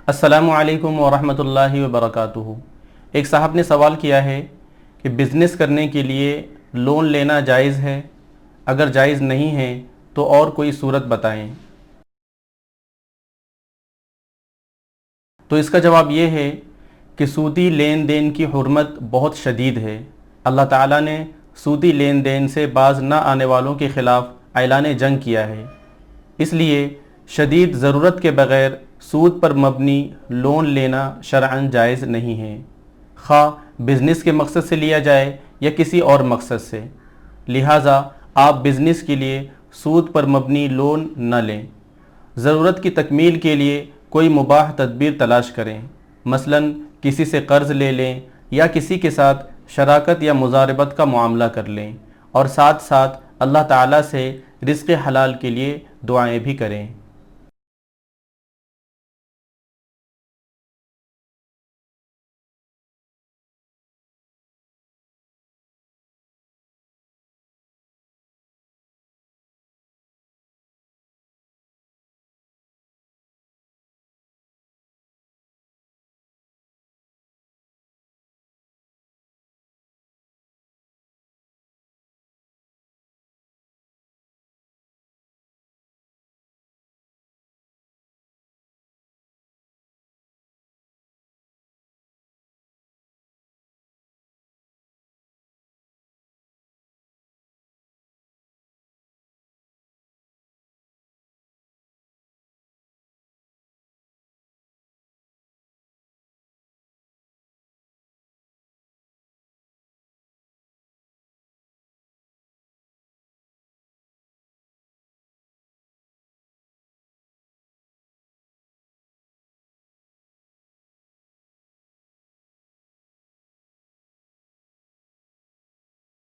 अस्सलामु अलैकुम वरहमतुल्लाहि वबरकातुहू। एक साहब ने सवाल किया है कि बिज़नेस करने के लिए लोन लेना जायज़ है? अगर जायज़ नहीं है तो और कोई सूरत बताएं। तो इसका जवाब ये है कि सूदी लेन देन की हुर्मत बहुत शदीद है। अल्लाह ताला ने सूदी लेन देन से बाज न आने वालों के ख़िलाफ़ ऐलान जंग किया है। इसलिए शदीद ज़रूरत के बग़ैर सूद पर मबनी लोन लेना शरअन जायज़ नहीं है, खा बिज़नेस के मकसद से लिया जाए या किसी और मकसद से। लिहाजा आप बिज़नेस के लिए सूद पर मबनी लोन न लें। ज़रूरत की तकमील के लिए कोई मुबाह तदबीर तलाश करें, मसलन किसी से कर्ज़ ले लें या किसी के साथ शराकत या मुज़ारबत का मामला कर लें, और साथ साथ अल्लाह ताला से रिज़्क़ हलाल के लिए दुआएं भी करें।